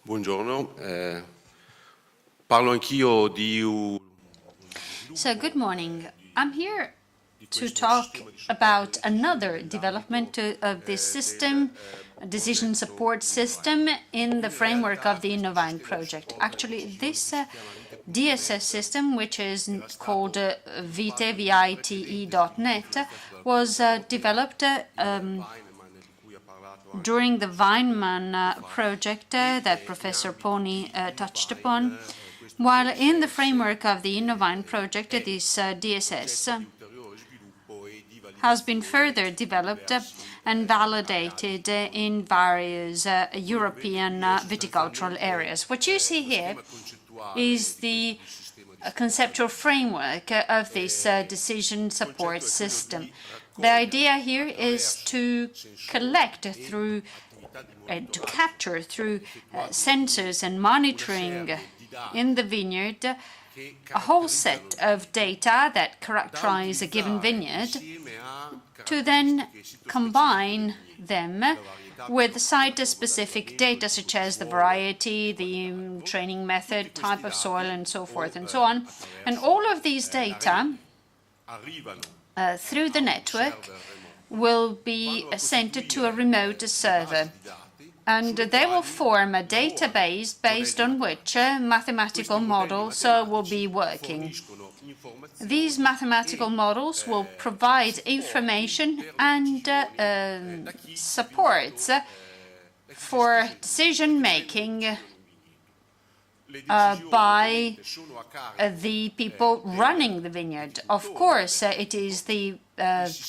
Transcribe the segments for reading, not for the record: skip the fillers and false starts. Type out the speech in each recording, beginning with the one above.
Buongiorno, parlo anch'io di So, good morning. I'm here to talk about another development of this system, a decision support system in the framework of the Innovine project. Actually, this DSS system, which is called Vite.net, was developed during the Weinmann project that Professor Poni touched upon, while in the framework of the Innovine project, this DSS has been further developed and validated in various European viticultural areas. What you see here is the conceptual framework of this decision support system. The idea here is to collect through, to capture through sensors and monitoring in the vineyard a whole set of data that characterize a given vineyard, to then combine them with site-specific data such as the variety, the training method, type of soil, and so forth and so on. And all of these data through the network will be sent to a remote server. And they will form a database based on which mathematical models will be working. These mathematical models will provide information and supports for decision-making by the people running the vineyard. Of course, it is the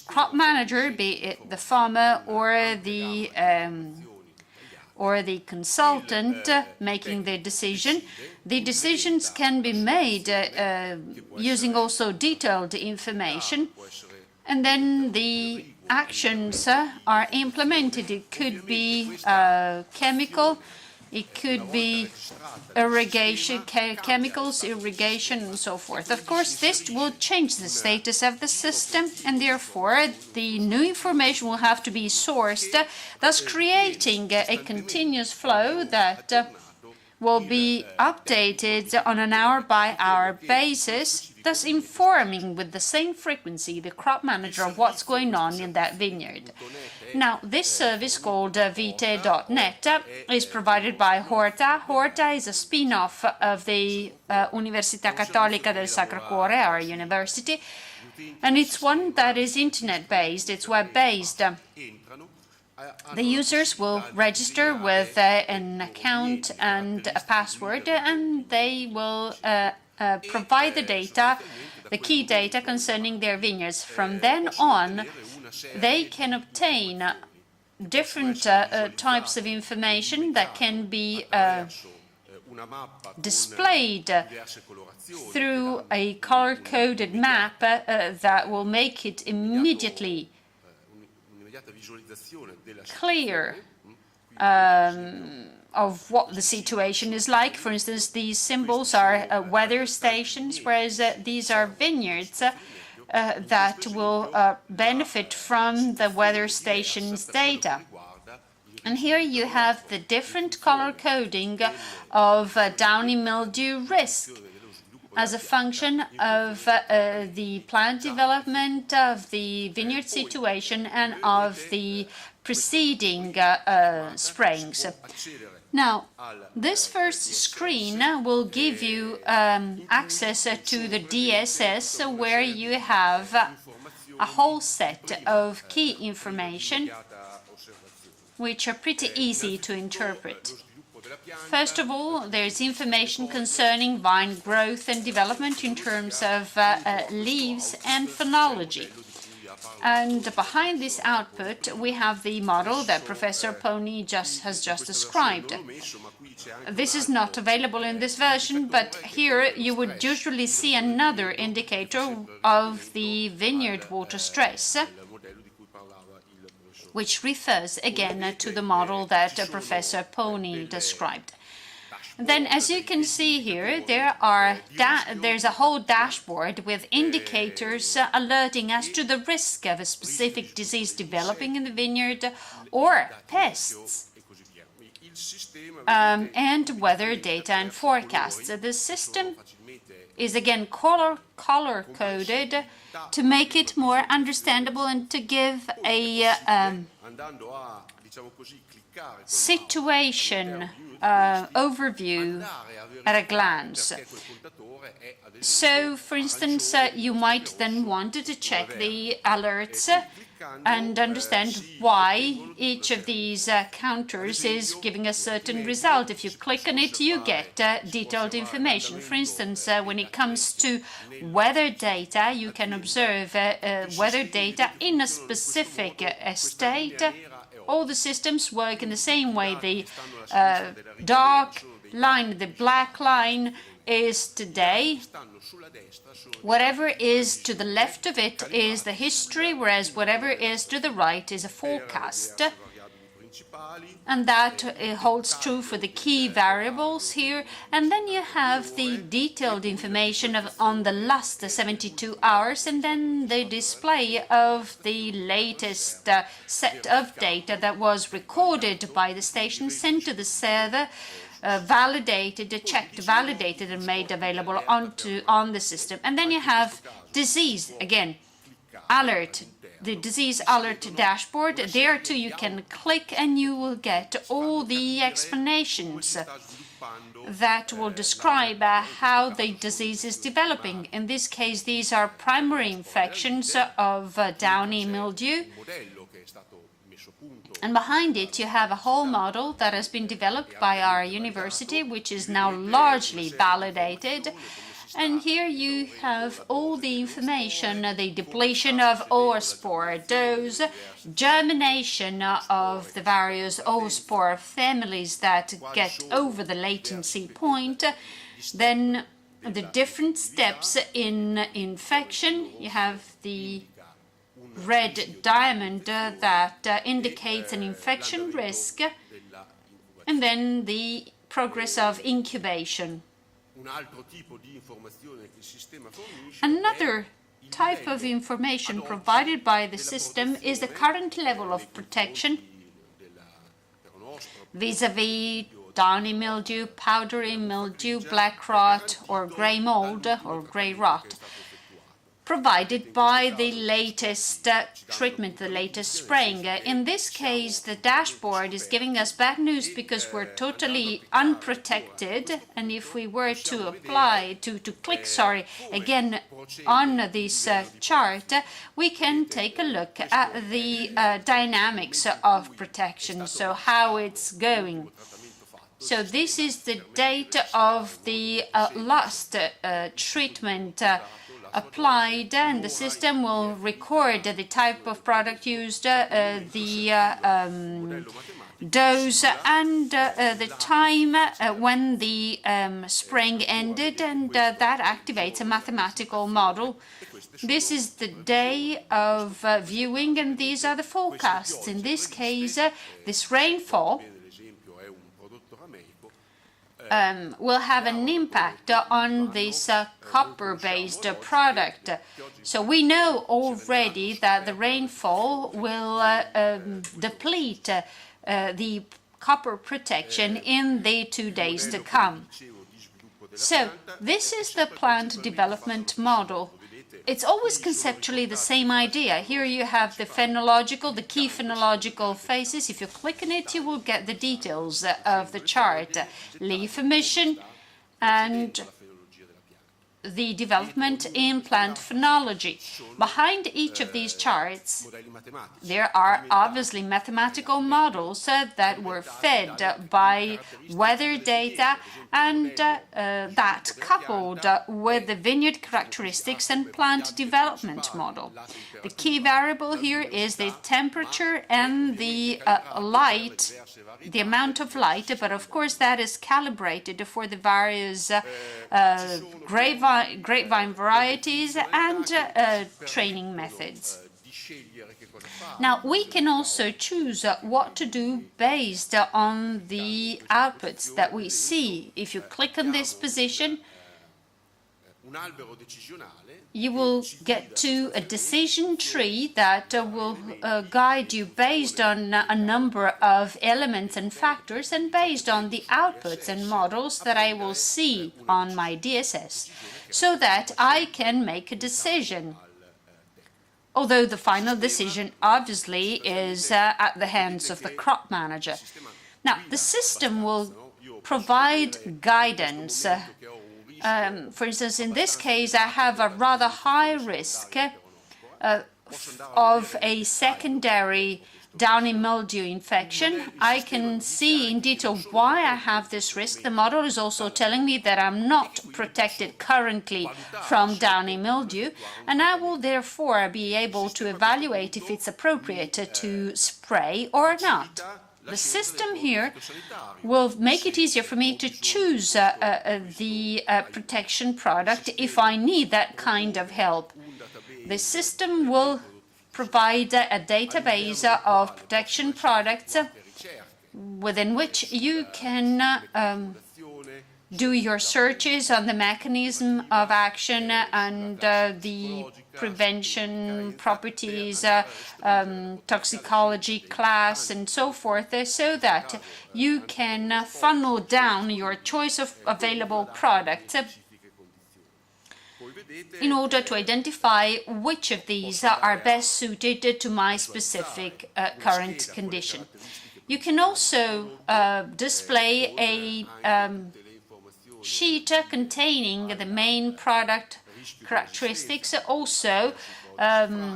crop manager, be it the farmer or the consultant making the decision. The decisions can be made using also detailed information, and then the actions are implemented. It could be chemical, it could be irrigation, chemicals, irrigation, and so forth. Of course, this will change the status of the system, and therefore the new information will have to be sourced, thus creating a continuous flow that will be updated on an hour-by-hour basis, thus informing with the same frequency the crop manager of what's going on in that vineyard. Now, this service called Vite.net is provided by Horta. Horta is a spin-off of the Università Cattolica del Sacro, Cuore, our university, and it's one that is internet-based, it's web-based. The users will register with an account and a password, and they will provide the data, the key data concerning their vineyards. From then on, they can obtain different types of information that can be displayed through a color-coded map that will make it immediately clear of what the situation is like. For instance, these symbols are weather stations, whereas these are vineyards that will benefit from the weather station's data. And here you have the different color coding of Downy mildew risk as a function of the plant development, of the vineyard situation, and of the preceding sprayings. Now, this first screen will give you access to the DSS, where you have a whole set of key information which are pretty easy to interpret. First of all, there's information concerning vine growth and development in terms of leaves and phenology. And behind this output, we have the model that Professor Poni has just described. This is not available in this version, but here you would usually see another indicator of the vineyard water stress, which refers again to the model that Professor Poni described. Then, as you can see here, there's a whole dashboard with indicators alerting us to the risk of a specific disease developing in the vineyard or pests. and weather data and forecasts. The system is again color-coded to make it more understandable and to give a situation overview at a glance. So, for instance, you might then want to check the alerts and understand why each of these counters is giving a certain result. If you click on it, you get detailed information. For instance, when it comes to weather data, you can observe weather data in a specific estate. All the systems work in the same way. The dark line, the black line is today. Whatever is to the left of it is the history, whereas whatever is to the right is a forecast. And that holds true for the key variables here. And then you have the detailed information on the last 72 hours, and then the display of the latest set of data that was recorded by the station, sent to the server, validated, checked, validated, and made available on the system. And then you have disease, again, alert, the disease alert dashboard. There too you can click and you will get all the explanations that will describe how the disease is developing. In this case, these are primary infections of Downy mildew. And behind it, you have a whole model that has been developed by our university, which is now largely validated. And here you have all the information, the depletion of oospore dose, germination of the various oospore families that get over the latency point, then the different steps in infection. You have the red diamond that indicates an infection risk, and then the progress of incubation. Another type of information provided by the system is the current level of protection vis-à-vis downy mildew, powdery mildew, black rot, or grey mold, or grey rot, provided by the latest treatment, the latest spraying. In this case, the dashboard is giving us bad news because we're totally unprotected. And if we were to apply, to click, again on this chart, we can take a look at the dynamics of protection, so how it's going. So this is the date of the last treatment applied, and the system will record the type of product used, the dose, and the time when the spraying ended, and that activates a mathematical model. This is the day of viewing, and these are the forecasts. In this case, this rainfall will have an impact on this copper-based product. So we know already that the rainfall will deplete the copper protection in the 2 days to come. So this is the plant development model. It's always conceptually the same idea. Here you have the phenological, the key phenological phases. If you click on it, you will get the details of the chart. Leaf emission and the development in plant phenology. Behind each of these charts, there are obviously mathematical models that were fed by weather data, and that coupled with the vineyard characteristics and plant development model. The key variable here is the temperature and the light, the amount of light, but of course that is calibrated for the various grapevine varieties and training methods. Now, we can also choose what to do based on the outputs that we see. If you click on this position, you will get to a decision tree that will guide you based on a number of elements and factors and based on the outputs and models that I will see on my DSS, so that I can make a decision. Although the final decision obviously is at the hands of the crop manager. Now, the system will provide guidance. For instance, in this case, I have a rather high risk of a secondary Downy mildew infection. I can see in detail why I have this risk. The model is also telling me that I'm not protected currently from Downy mildew, and I will therefore be able to evaluate if it's appropriate to spray or not. The system here will make it easier for me to choose the protection product if I need that kind of help. The system will provide a database of protection products within which you can do your searches on the mechanism of action and the prevention properties, toxicology class, and so forth, so that you can funnel down your choice of available products in order to identify which of these are best suited to my specific current condition. You can also display a sheet containing the main product characteristics, also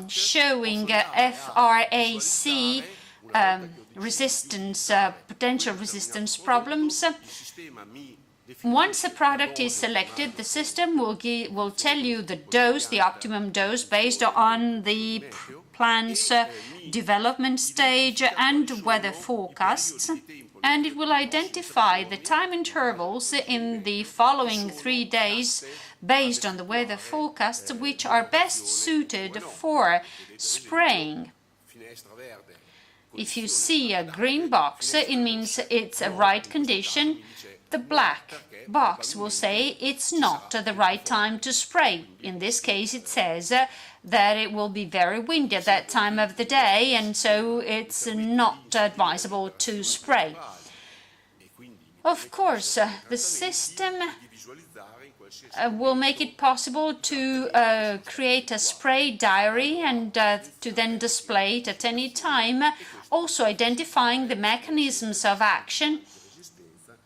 showing FRAC resistance, potential resistance problems. Once a product is selected, the system will tell you the dose, the optimum dose, based on the plant's development stage and weather forecasts, and it will identify the time intervals in the following 3 days based on the weather forecasts which are best suited for spraying. If you see a green box, it means it's a right condition. The black box will say it's not the right time to spray. In this case, it says that it will be very windy at that time of the day, and so it's not advisable to spray. Of course, the system will make it possible to create a spray diary and to then display it at any time, also identifying the mechanisms of action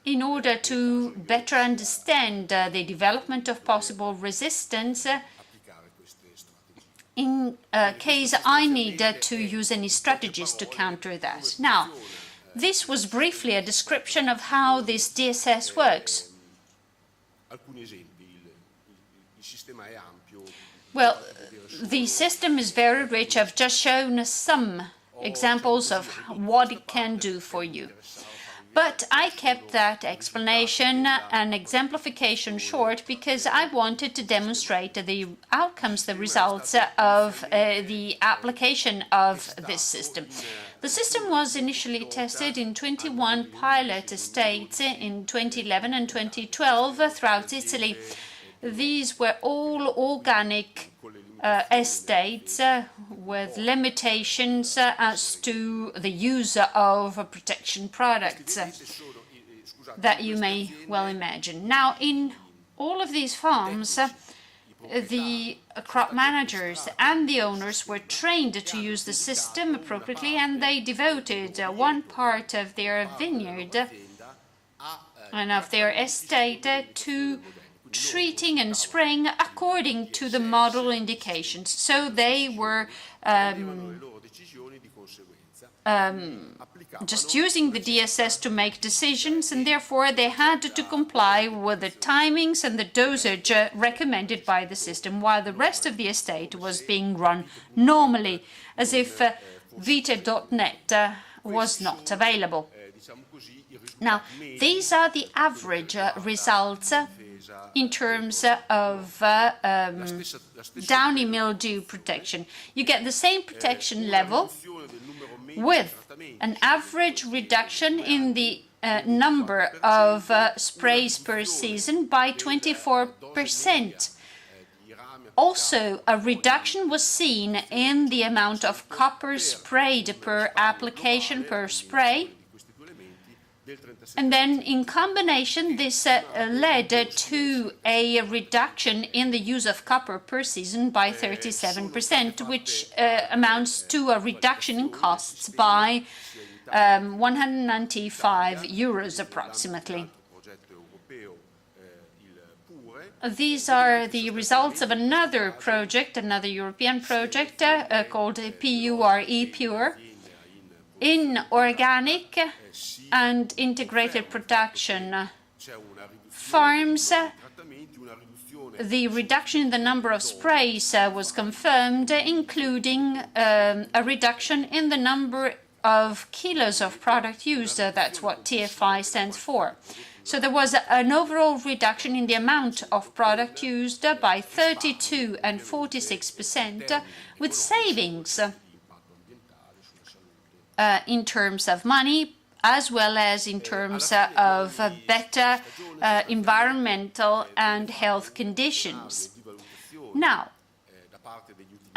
in order to better understand the development of possible resistance in case I need to use any strategies to counter that. Now, this was briefly a description of how this DSS works. Well, the system is very rich. I've just shown some examples of what it can do for you. But I kept that explanation and exemplification short because I wanted to demonstrate the outcomes, the results of the application of this system. The system was initially tested in 21 pilot estates in 2011 and 2012 throughout Italy. These were all organic estates with limitations as to the use of protection products that you may well imagine. Now, in all of these farms, the crop managers and the owners were trained to use the system appropriately, and they devoted one part of their vineyard and of their estate to treating and spraying according to the model indications. So they were just using the DSS to make decisions, and therefore they had to comply with the timings and the dosage recommended by the system, while the rest of the estate was being run normally, as if Vite.net was not available. Now, these are the average results in terms of Downy mildew protection. You get the same protection level with an average reduction in the number of sprays per season by 24%. Also, a reduction was seen in the amount of copper sprayed per application per spray. And then in combination, this led to a reduction in the use of copper per season by 37%, which amounts to a reduction in costs by 195 euros approximately. These are the results of another project, another European project called PURE, Pure, in organic and integrated production farms. The reduction in the number of sprays was confirmed, including a reduction in the number of kilos of product used. That's what TFI stands for. So there was an overall reduction in the amount of product used by 32% and 46%, with savings in terms of money, as well as in terms of better environmental and health conditions. Now,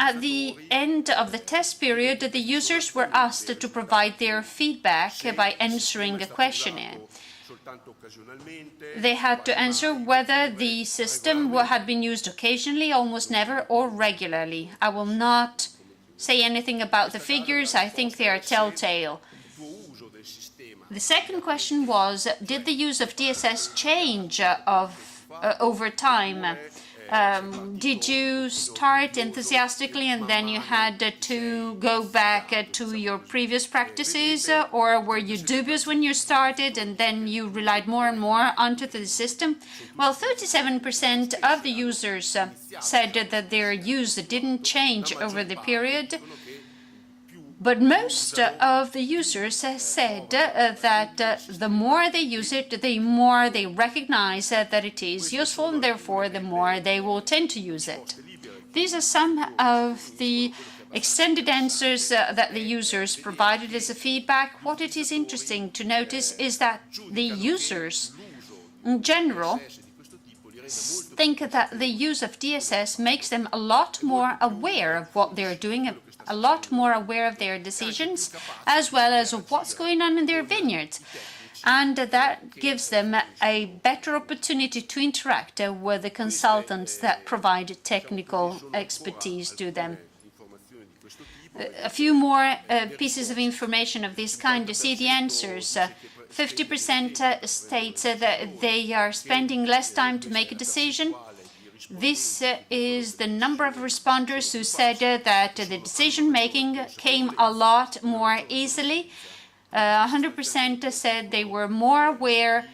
at the end of the test period, the users were asked to provide their feedback by answering a questionnaire. They had to answer whether the system had been used occasionally, almost never, or regularly. I will not say anything about the figures. I think they are telltale. The second question was, did the use of DSS change over time? Did you start enthusiastically and then you had to go back to your previous practices, or were you dubious when you started and then you relied more and more onto the system? Well, 37% of the users said that their use didn't change over the period, but most of the users said that the more they use it, the more they recognize that it is useful, and therefore the more they will tend to use it. These are some of the extended answers that the users provided as a feedback. What it is interesting to notice is that the users, in general, think that the use of DSS makes them a lot more aware of what they're doing, a lot more aware of their decisions, as well as of what's going on in their vineyards. And that gives them a better opportunity to interact with the consultants that provide technical expertise to them. A few more pieces of information of this kind. You see the answers. 50% states that they are spending less time to make a decision. This is the number of responders who said that the decision-making came a lot more easily. 100% said they were more aware,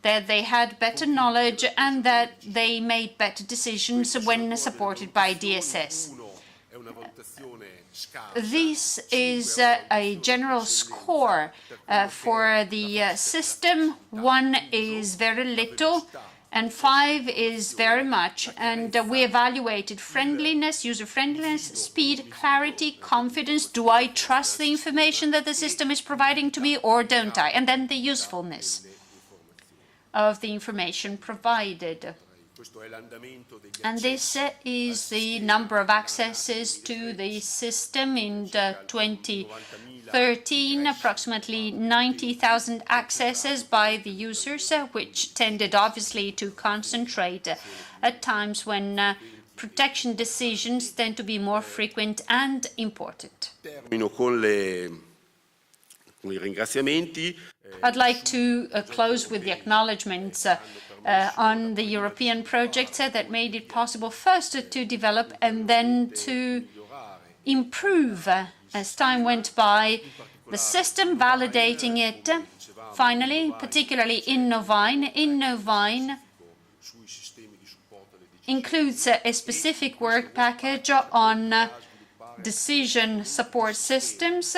that they had better knowledge, and that they made better decisions when supported by DSS. This is a general score for the system. 1 is very little, and 5 is very much. And we evaluated friendliness, user-friendliness, speed, clarity, confidence. Do I trust the information that the system is providing to me, or don't I? And then the usefulness of the information provided. And this is the number of accesses to the system in 2013, approximately 90,000 accesses by the users, which tended obviously to concentrate at times when protection decisions tend to be more frequent and important. I'd like to close with the acknowledgements on the European projects that made it possible first to develop and then to improve as time went by the system, validating it. Finally, particularly in Novine. Novine includes a specific work package on decision support systems.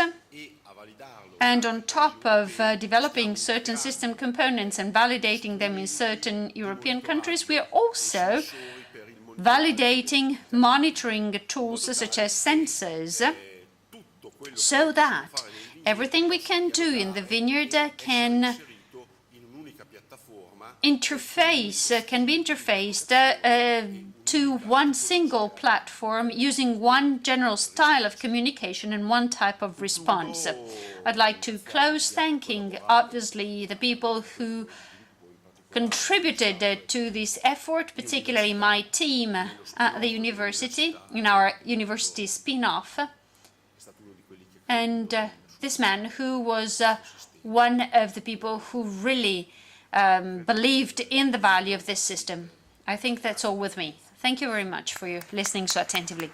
And on top of developing certain system components and validating them in certain European countries, we are also validating monitoring tools such as sensors, so that everything we can do in the vineyard can be interfaced to one single platform using one general style of communication and one type of response. I'd like to close thanking, obviously, the people who contributed to this effort, particularly my team at the university, in our university spin-off, and this man who was one of the people who really believed in the value of this system. I think that's all with me. Thank you very much for your listening so attentively.